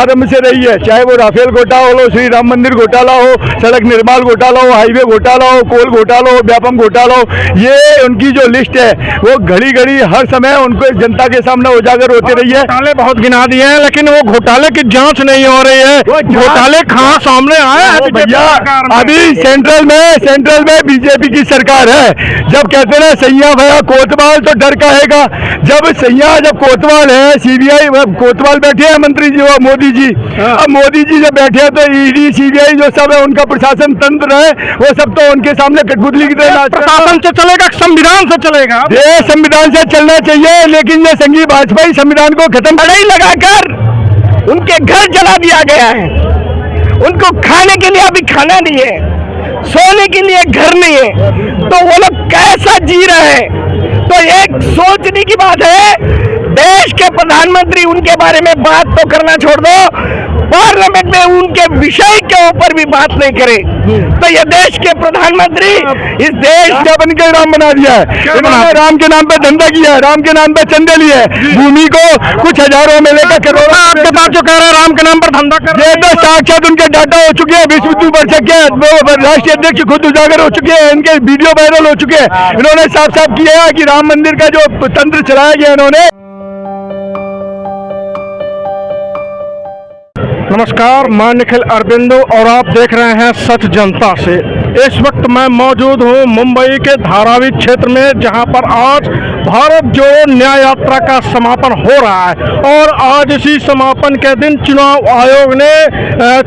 आरंभ से रही है, चाहे वो राफेल घोटाला हो, श्री राम मंदिर घोटाला हो, सड़क निर्माण घोटाला हो, हाईवे घोटाला हो, कोल घोटाला हो, व्यापम घोटाला हो, ये उनकी जो लिस्ट है वो घड़ी घड़ी हर समय उनको जनता के सामने उजागर होती रही है। घोटाले बहुत गिना दिए हैं, लेकिन वो घोटाले की जांच नहीं हो रही है। घोटाले कहाँ सामने आए हैं भैया? अभी सेंट्रल में बीजेपी की सरकार है। जब कहते ना सैया भैया कोतवाल तो डर काहेगा, जब कोतवाल है, सीबीआई कोतवाल बैठे हैं मंत्री जी, वो मोदी जी, अब मोदी जी जब बैठे हैं तो ईडी सीबीआई जो सब है उनका प्रशासन तंत्र है, वो सब तो उनके सामने कठपुतली की तरह प्रशासन से चलेगा, संविधान से चलेगा। ये संविधान से चलना चाहिए, लेकिन ये संघीय भाजपा संविधान को खत्म लड़ाई लगाकर उनके घर जला दिया गया है। उनको खाने के लिए अभी खाना नहीं है, सोने के लिए घर नहीं है, तो वो लोग कैसा जी रहे हैं? तो एक सोचने की बात है, देश के प्रधानमंत्री उनके बारे में बात तो करना छोड़ दो, पार्लियामेंट में उनके विषय के ऊपर भी बात नहीं करे। तो ये देश के प्रधानमंत्री इस देश का बनकर राम बना दिया है। इन्होंने राम के नाम पे धंधा किया है, राम के नाम पे चंदे लिए है, भूमि को कुछ हजारों में लेकर करोड़ों आपके पास जो कह रहे हैं राम के नाम पर धंधा कर रहे हैं, ये तो साक्षात उनके डाटा हो चुके हैं, विश्व हिंदू परिषद के राष्ट्रीय अध्यक्ष खुद उजागर हो चुके हैं, इनके वीडियो वायरल हो चुके हैं। इन्होंने साफ साफ किया है कि राम मंदिर का जो तंत्र चलाया गया इन्होंने। नमस्कार, मैं निखिल अरबिंदो और आप देख रहे हैं सच जनता से। इस वक्त मैं मौजूद हूं मुंबई के धारावी क्षेत्र में, जहां पर आज भारत जोड़ो न्याय यात्रा का समापन हो रहा है। और आज इसी समापन के दिन चुनाव आयोग ने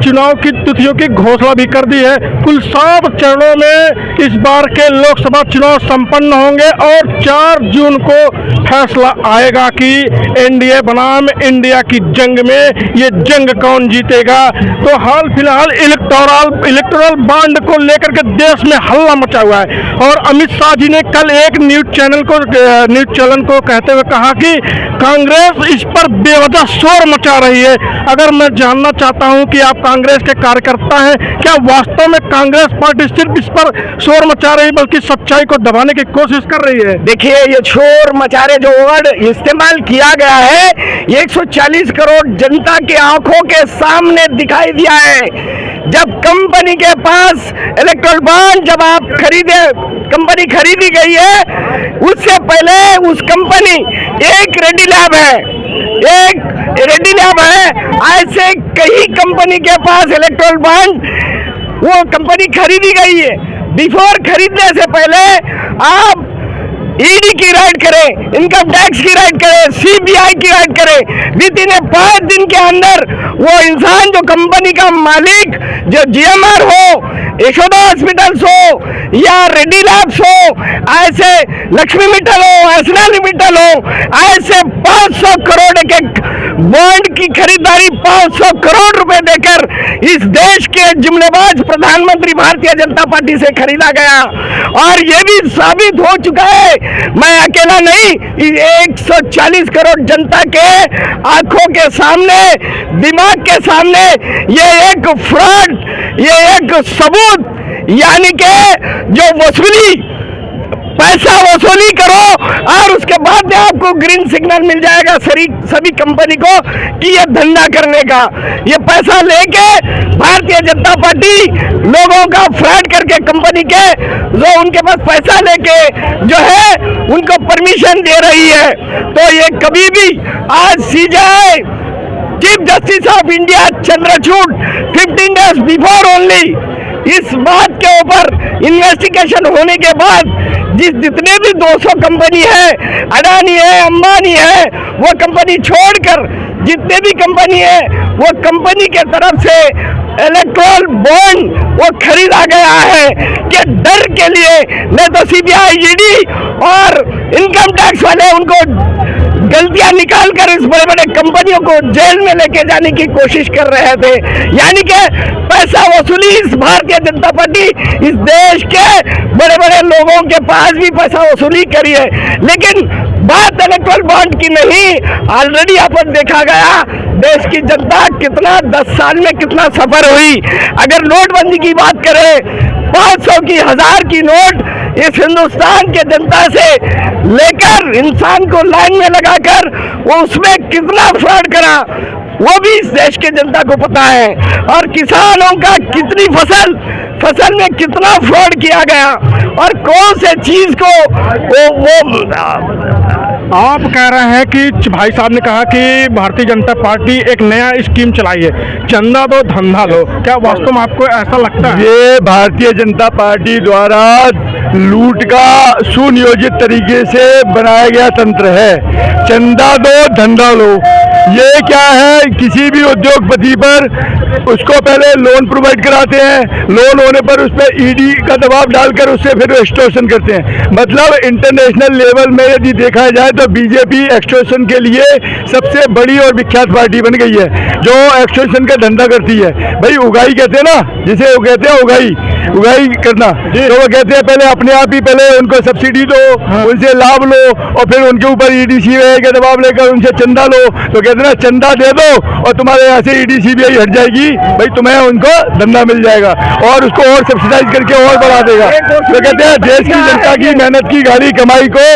चुनाव की तिथियों की घोषणा भी कर दी है। कुल 7 चरणों में इस बार के लोकसभा चुनाव संपन्न होंगे और 4 जून को फैसला आएगा कि एनडीए बनाम इंडिया की जंग में ये जंग कौन जीतेगा। तो हाल फिलहाल इलेक्टोरल बॉन्ड को लेकर के देश में हल्ला मचा हुआ है और अमित शाह जी ने कल एक न्यूज चैनल को कहते हुए कहा कि कांग्रेस इस पर बेवजह शोर मचा रही है। अगर मैं जानना चाहता हूं कि आप कांग्रेस के कार्यकर्ता हैं, क्या वास्तव में कांग्रेस पार्टी सिर्फ इस पर शोर मचा रही बल्कि सच्चाई को दबाने की कोशिश कर रही है? देखिए, ये शोर मचारे जो वर्ड इस्तेमाल किया गया है, 140 करोड़ जनता की आंखों के सामने दिखाई दिया है। जब कंपनी के पास इलेक्ट्रल बॉन्ड जब आप कंपनी खरीदी गई है, उससे पहले उस कंपनी एक रेडी लैब है, ऐसे कई कंपनी के पास इलेक्ट्रल बॉन्ड वो कंपनी खरीदी गई है। बिफोर खरीदने से पहले आप ईडी की राइड करें, इनकम टैक्स की राइड करें, सीबीआई की राइड करें। विद इन 5 दिन के अंदर वो इंसान जो कंपनी का मालिक, जो जीएमआर हो, यशोदा हॉस्पिटल्स हो या रेड्डी लैब्स हो, ऐसे लक्ष्मी मित्तल हो, एसना लिमिटेड हो, ऐसे 500 करोड़ के बॉन्ड की खरीदारी 500 करोड़ रुपए देकर इस देश के जुमलेबाज प्रधानमंत्री भारतीय जनता पार्टी से खरीदा गया। और ये भी साबित हो चुका है, मैं अकेला नहीं, 140 करोड़ जनता के आंखों के सामने, दिमाग के सामने ये एक फ्रॉड, ये एक सबूत, यानी कि जो पैसा वसूली करो और उसके बाद में आपको ग्रीन सिग्नल मिल जाएगा सभी कंपनी को कि ये धंधा करने का। ये पैसा लेके भारतीय जनता पार्टी लोगों का फ्रॉड करके कंपनी के जो उनके पास पैसा लेके जो है उनको परमिशन दे रही है। तो ये कभी भी आज CJI chief justice of India Chandrachud 15 days before only इस बात के ऊपर इन्वेस्टिगेशन होने के बाद जितने भी 200 कंपनी है, अडानी है, अंबानी है, वो कंपनी छोड़कर जितने भी कंपनी है वो कंपनी के तरफ से इलेक्ट्रल बॉन्ड वो खरीदा गया है कि डर के लिए। नहीं तो सीबीआई, ईडी और इनकम टैक्स वाले उनको गलतियां निकालकर इस बड़े बड़े कंपनियों को जेल में लेके जाने की कोशिश कर रहे थे। यानी कि पैसा वसूली इस भारतीय जनता पार्टी इस देश के बड़े बड़े लोगों के पास भी पैसा वसूली करी है, लेकिन बात इलेक्ट्रल बॉन्ड की नहीं। ऑलरेडी अपन देखा गया देश की जनता कितना 10 साल में कितना सफर हुई। अगर नोटबंदी की बात करें, 500 की, 1000 की नोट इस हिंदुस्तान के जनता से लेकर इंसान को लाइन में लगाकर वो उसमें कितना फ्रॉड करा। वो भी इस देश के जनता को पता है। और किसानों का कितनी फसल में कितना फ्रॉड किया गया और कौन से चीज को आप कह रहे हैं कि भाई साहब ने कहा कि भारतीय जनता पार्टी एक नया स्कीम चलाई है, चंदा दो धंधा लो। क्या वास्तव में आपको ऐसा लगता है? ये भारतीय जनता पार्टी द्वारा लूट का सुनियोजित तरीके से बनाया गया तंत्र है। चंदा दो धंधा लो, ये क्या है? किसी भी उद्योगपति पर उसको पहले लोन प्रोवाइड कराते हैं, लोन होने पर उस पर ईडी का दबाव डालकर उससे फिर एक्सटॉर्शन करते हैं। मतलब इंटरनेशनल लेवल में यदि देखा जाए तो बीजेपी एक्सटॉर्शन के लिए सबसे बड़ी और विख्यात पार्टी बन गई है, जो एक्सटॉर्शन का धंधा करती है। भाई उगाई कहते हैं ना, जिसे वो कहते हैं उगाई करना, तो वो कहते हैं पहले अपने आप ही पहले उनको सब्सिडी दो, उनसे लाभ लो और फिर उनके ऊपर ईडी-सीबीआई का दबाव लेकर उनसे चंदा लो। तो कहते हैं ना, चंदा दे दो और तुम्हारे यहाँ से ईडी-सीबीआई हट जाएगी, भाई तुम्हें उनको धंधा मिल जाएगा और उसको और सब्सिडाइज करके और बढ़ा देगा। तो कहते हैं देश की जनता की मेहनत की गाड़ी कमाई को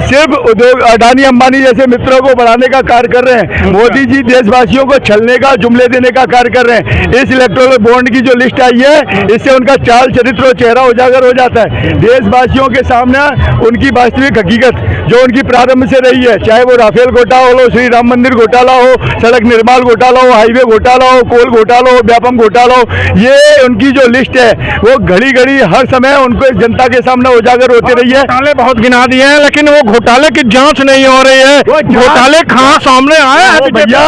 सिर्फ उद्योग अडानी अंबानी जैसे मित्रों को बढ़ाने का कार्य कर रहे हैं। मोदी जी देशवासियों को छलने का, जुमले देने का कार्य कर रहे हैं। इस इलेक्टोरल बॉन्ड की जो लिस्ट आई है, इससे उनका चाल चरित्र और चेहरा उजागर हो जाता है। देशवासियों के सामने उनकी वास्तविक हकीकत जो उनकी प्रारंभ से रही है, चाहे वो राफेल घोटाला हो, श्री राम मंदिर घोटाला हो, सड़क निर्माण घोटाला हो, हाईवे घोटाला हो, कोल घोटाला हो, व्यापम घोटाला हो, ये उनकी जो लिस्ट है वो घड़ी घड़ी हर समय उनको इस जनता के सामने उजागर होती रही है। घोटाले बहुत गिना दिए हैं, लेकिन वो घोटाले की जांच नहीं हो रही है। घोटाले कहाँ सामने आए हैं? भैया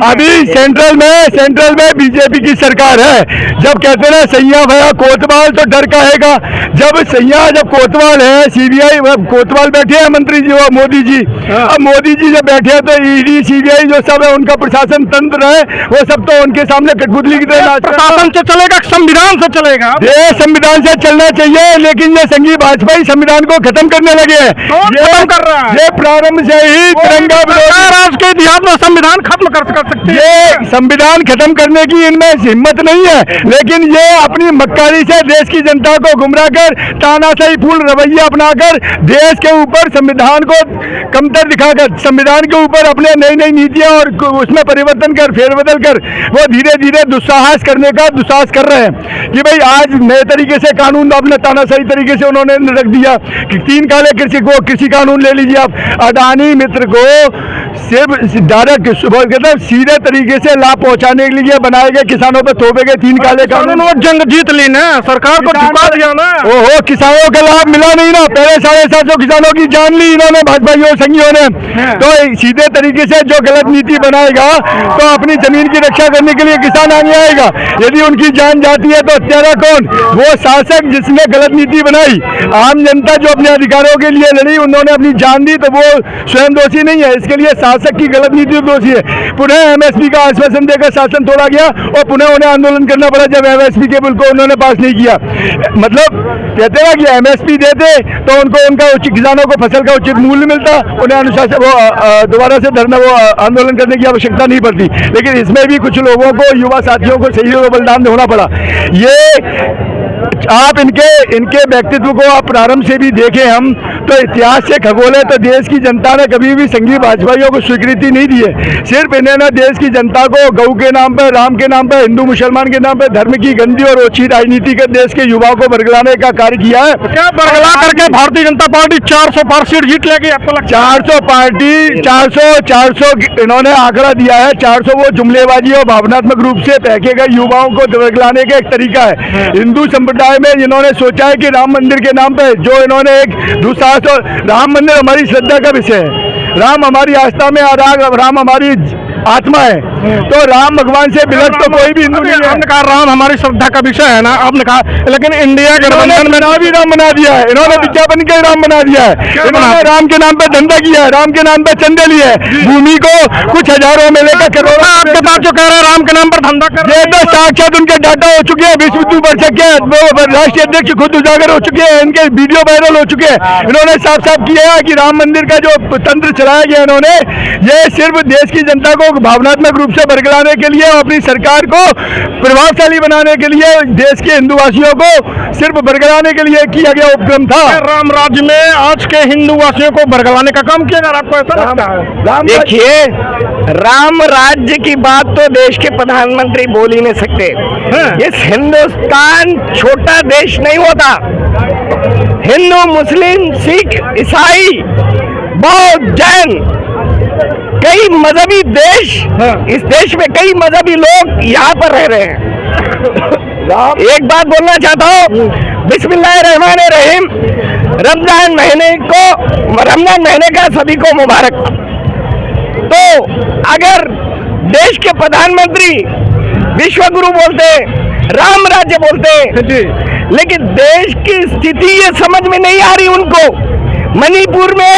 अभी सेंट्रल में बीजेपी की सरकार है। जब कहते हैं ना सैया भया कोतवाल तो डर काहेगा। जब कोतवाल है, सीबीआई कोतवाल बैठे हैं मंत्री जी, वो मोदी जी। अब मोदी जी जब बैठे हैं तो ईडी सीबीआई जो सब है उनका प्रशासन तंत्र है, वो सब तो उनके सामने कठपुतली की तरह प्रशासन से चलेगा, संविधान से चलेगा। ये संविधान से चलना चाहिए, लेकिन ये संघी वाजपेयी संविधान को खत्म करने लगे हैं। खत्म कर रहा है। ये प्रारंभ से ही तिरंगा आज के इतिहास में संविधान खत्म कर सकती है। ये संविधान खत्म करने की इनमें हिम्मत नहीं है, लेकिन ये अपनी मक्कारी से देश की जनता को गुमराह कर, तानाशाही पूर्ण रवैया अपनाकर देश के ऊपर संविधान को कमतर दिखाकर संविधान के ऊपर अपने नई नई नीतियां और उसमें परिवर्तन कर, फेरबदल कर वो धीरे धीरे दुस्साहस कर रहे हैं कि भाई आज नए तरीके से कानून अपने तानाशाही तरीके से उन्होंने रख दिया कि 3 काले कृषि कानून ले लीजिए आप। अडानी मित्र को सिर्फ डायरेक्ट सीधे तरीके से लाभ पहुंचाने के लिए बनाए गए, किसानों पर थोपे गए 3 काले कानून। वो जंग जीत ली ना, सरकार को झुका दिया ना। ओहो, किसानों का लाभ मिला नहीं ना। पहले 750 किसानों की जान ली इन्होंने, भाजपाइयों संघियों ने। तो सीधे तरीके से जो गलत नीति बनाएगा तो अपनी जमीन की रक्षा करने के लिए किसान आगे आएगा। यदि उनकी जान जाती है तो हत्यारा कौन? वो शासक जिसने गलत नीति बनाई। आम जनता जो अपने अधिकारों के लिए लड़ी, उन्होंने अपनी जान दी, तो वो स्वयं दोषी नहीं है। इसके लिए शासक की गलत नीति दोषी है। पुनः एमएसपी का आश्वासन देकर शासन तोड़ा गया और पुनः उन्हें आंदोलन करना पड़ा जब एमएसपी के बिल को उन्होंने पास नहीं किया। मतलब कहते ना कि एमएसपी देते तो उनको उनका उचित, किसानों को फसल का उचित मूल्य मिलता, उन्हें अनुशासन वो दोबारा से धरना वो आंदोलन करने की आवश्यकता नहीं पड़ती। लेकिन इसमें भी कुछ लोगों को, युवा साथियों को सही बलिदान होना पड़ा। ये आप इनके व्यक्तित्व को आप प्रारंभ से भी देखें हम तो इतिहास से खगोल है तो देश की जनता ने कभी भी संघी भाजपाइयों को स्वीकृति नहीं दी है। सिर्फ इन्होंने देश की जनता को गौ के नाम पर, राम के नाम पर, हिंदू मुसलमान के नाम पर धर्म की गंदी और ओछी राजनीति कर देश के युवाओं को बरगलाने का कार्य किया है। क्या बरगला करके भारतीय जनता पार्टी 400 पार सीट जीत लेगी? आपको लगता है 400 पार्टी 400 इन्होंने आंकड़ा दिया है। 400 वो जुमलेबाजी और भावनात्मक रूप से फेंके गए युवाओं को बरगलाने का एक तरीका है। हिंदू संप्रदाय में इन्होंने सोचा है कि राम मंदिर के नाम पे जो इन्होंने एक दुस्साहस, राम मंदिर हमारी श्रद्धा का विषय है। राम हमारी आस्था में, राम हमारी आत्मा है, तो राम भगवान से बिलट तो कोई भी हिंदू नहीं है। आपने कहा राम हमारी श्रद्धा का विषय है ना, आपने कहा, लेकिन इंडिया गठबंधन में भी राम बना दिया है। इन्होंने विज्ञापन के राम बना दिया है। इन्होंने राम के नाम पे धंधा किया है, राम के नाम पे चंदे लिए है, भूमि को कुछ हजारों में लेकर करोड़ों। आपके पास जो कह रहे हैं राम के नाम पर धंधा कर, ये तो साक्षात उनके डाटा हो चुके हैं, विश्व हिंदू परिषद के राष्ट्रीय अध्यक्ष खुद उजागर हो चुके हैं, इनके वीडियो वायरल हो चुके हैं। इन्होंने साफ साफ किया है कि राम मंदिर का जो तंत्र चलाया गया इन्होंने, ये सिर्फ देश की जनता को भावनात्मक रूप से बरगलाने के लिए और अपनी सरकार को प्रभावशाली बनाने के लिए देश के हिंदूवासियों को सिर्फ बरगलाने के लिए किया गया उपक्रम था। राम राज्य में आज के हिंदू वासियों को बरगलाने का काम किया जा रहा है, आपको ऐसा लगता है? देखिए, राम राज्य की बात तो देश के प्रधानमंत्री बोल ही नहीं सकते। इस हिंदुस्तान छोटा देश नहीं होता। हिंदू, मुस्लिम, सिख, ईसाई, बौद्ध, जैन, कई मजहबी देश, इस देश में कई मजहबी लोग यहाँ पर रह रहे हैं। एक बात बोलना चाहता हूँ, बिस्मिल्लाहिर्रहमानिर्रहीम। रमजान महीने का सभी को मुबारक। तो अगर देश के प्रधानमंत्री विश्व गुरु बोलते, राम राज्य बोलते, लेकिन देश की स्थिति ये समझ में नहीं आ रही उनको। मणिपुर में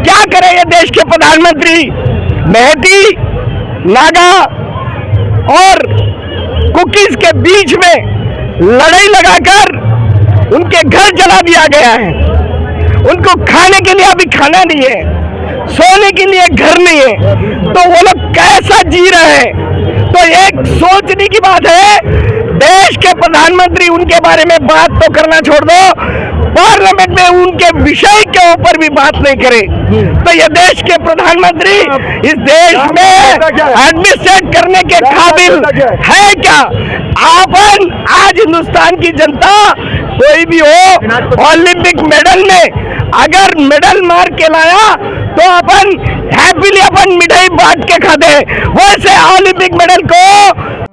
क्या करे ये देश के प्रधानमंत्री? मेहती, नागा और कुकीज के बीच में लड़ाई लगाकर उनके घर जला दिया गया है। उनको खाने के लिए अभी खाना नहीं है, सोने के लिए घर नहीं है, तो वो लोग कैसा जी रहे हैं? तो एक सोचने की बात है, देश के प्रधानमंत्री उनके बारे में बात तो करना छोड़ दो, पार्लियामेंट में उनके विषय के ऊपर भी बात नहीं करे। तो ये देश के प्रधानमंत्री इस देश में एडमिनिस्ट्रेट करने के काबिल है क्या? अपन आज हिंदुस्तान की जनता कोई भी हो, ओलंपिक मेडल में अगर मेडल मार के लाया तो अपन हैप्पीली अपन मिठाई बांट के खाते। वैसे ओलंपिक मेडल को